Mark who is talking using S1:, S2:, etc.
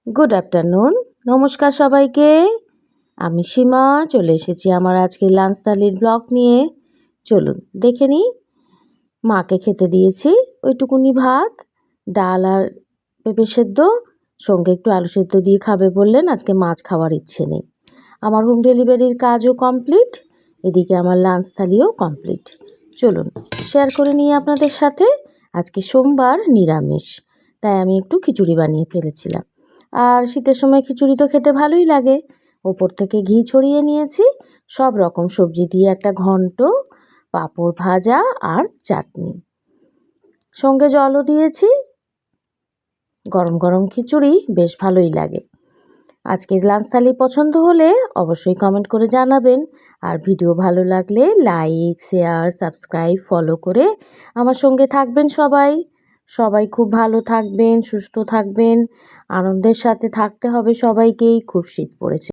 S1: Good afternoon. নমস্কার সবাইকে। আমি সীমা চলে এসেছি আমার আজকের লাঞ্চ থালির ব্লগ নিয়ে। চলুন দেখে নিই। মাকে খেতে দিয়েছি ওইটুকুনি ভাত, ডাল আর পেঁপে সেদ্ধ, সঙ্গে একটু আলু সেদ্ধ দিয়ে খাবে বললেন। আজকে মাছ খাওয়ার ইচ্ছে নেই। আমার হোম ডেলিভারির কাজও কমপ্লিট, এদিকে আমার লাঞ্চ থালিও কমপ্লিট। চলুন শেয়ার করে নিই আপনাদের সাথে। আজকে সোমবার, নিরামিষ, তাই আমি একটু খিচুড়ি বানিয়ে ফেলেছিলাম। আর শীতের সময় খিচুড়ি তো খেতে ভালোই লাগে। ওপর থেকে ঘি ছড়িয়ে নিয়েছি, সব রকম সবজি দিয়ে একটা ঘন্ট, পাঁপড় ভাজা আর চাটনি, সঙ্গে জলও দিয়েছি। গরম গরম খিচুড়ি বেশ ভালোই লাগে। আজকের লাঞ্চ থালি পছন্দ হলে অবশ্যই কমেন্ট করে জানাবেন। আর ভিডিও ভালো লাগলে লাইক, শেয়ার, সাবস্ক্রাইব, ফলো করে আমার সঙ্গে থাকবেন সবাই। সবাই খুব ভালো থাকবেন, সুস্থ থাকবেন, আনন্দের সাথে থাকতে হবে সবাইকেই। খুব শীত পড়েছে।